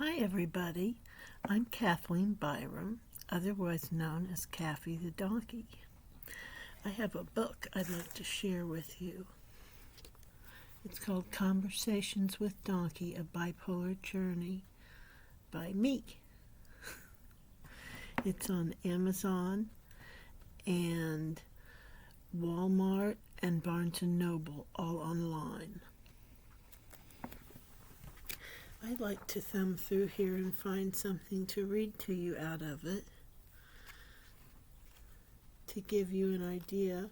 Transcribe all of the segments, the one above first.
Hi everybody, I'm Kathleen Byram, otherwise known as Kaffy the Dawnkey. I have a book I'd like to share with you. It's called Conversations with Donkey, a Bipolar Journey by me. It's on Amazon and Walmart and Barnes & Noble, all online. I like to thumb through here and find something to read to you out of it, to give you an idea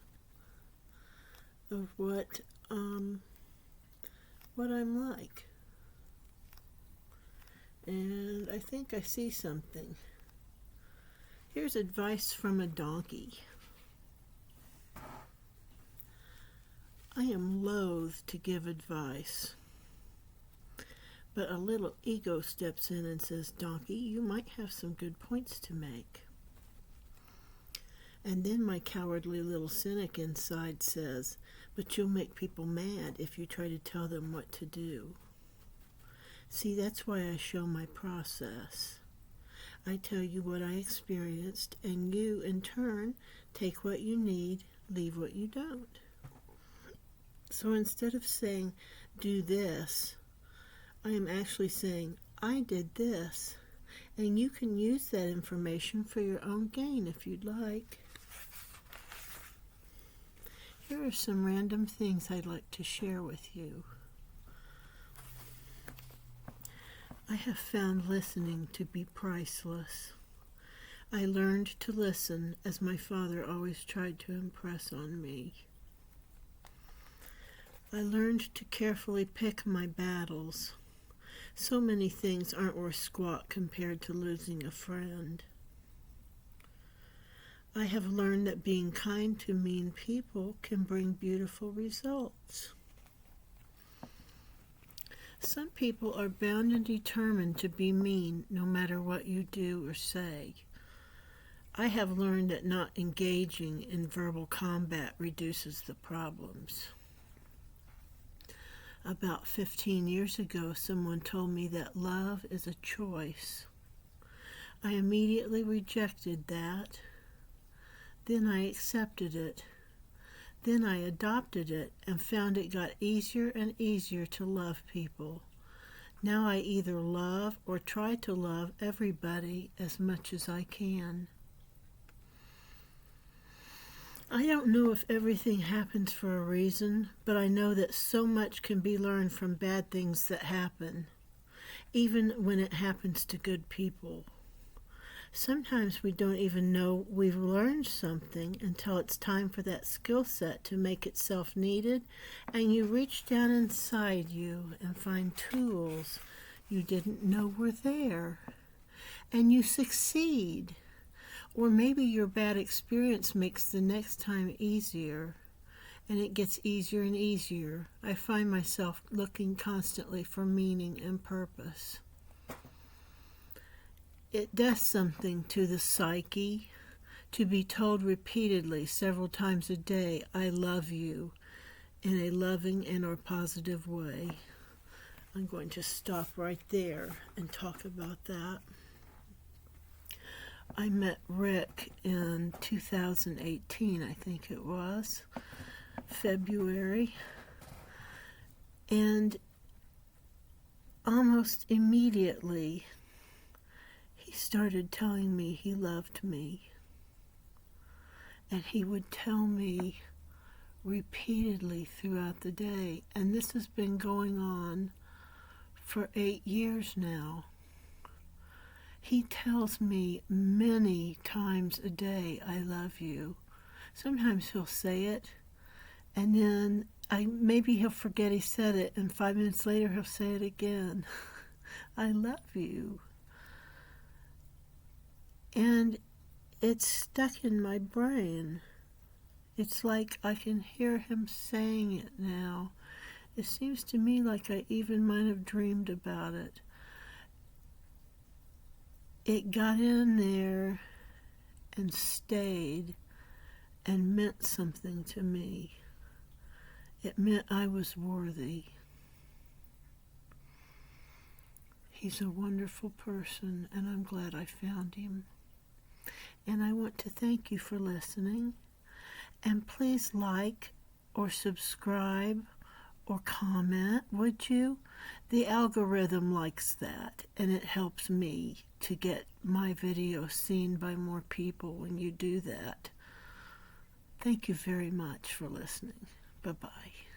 of what I'm like. And I think I see something. Here's advice from a donkey. I am loath to give advice. But a little ego steps in and says, "Donkey, you might have some good points to make." And then my cowardly little cynic inside says, "But you'll make people mad if you try to tell them what to do." See, that's why I show my process. I tell you what I experienced, and you, in turn, take what you need, leave what you don't. So instead of saying, "Do this," I am actually saying, I did this, and you can use that information for your own gain if you'd like. Here are some random things I'd like to share with you. I have found listening to be priceless. I learned to listen as my father always tried to impress on me. I learned to carefully pick my battles. So many things aren't worth squat compared to losing a friend. I have learned that being kind to mean people can bring beautiful results. Some people are bound and determined to be mean no matter what you do or say. I have learned that not engaging in verbal combat reduces the problems. About 15 years ago, someone told me that love is a choice. I immediately rejected that. Then I accepted it. Then I adopted it and found it got easier and easier to love people. Now I either love or try to love everybody as much as I can. I don't know if everything happens for a reason, but I know that so much can be learned from bad things that happen, even when it happens to good people. Sometimes we don't even know we've learned something until it's time for that skill set to make itself needed, and you reach down inside you and find tools you didn't know were there, and you succeed. Or maybe your bad experience makes the next time easier, and it gets easier and easier. I find myself looking constantly for meaning and purpose. It does something to the psyche to be told repeatedly several times a day, "I love you," in a loving and or positive way. I'm going to stop right there and talk about that. I met Rick in 2018, I think it was, February, and almost immediately he started telling me he loved me, and he would tell me repeatedly throughout the day, and this has been going on for 8 years now. He tells me many times a day, "I love you." Sometimes he'll say it, and then maybe he'll forget he said it, and 5 minutes later he'll say it again. "I love you." And it's stuck in my brain. It's like I can hear him saying it now. It seems to me like I even might have dreamed about it. It got in there and stayed and meant something to me. It meant I was worthy. He's a wonderful person, and I'm glad I found him. And I want to thank you for listening. And please like or subscribe or comment, would you? The algorithm likes that, and it helps me to get my video seen by more people when you do that. Thank you very much for listening. Bye-bye.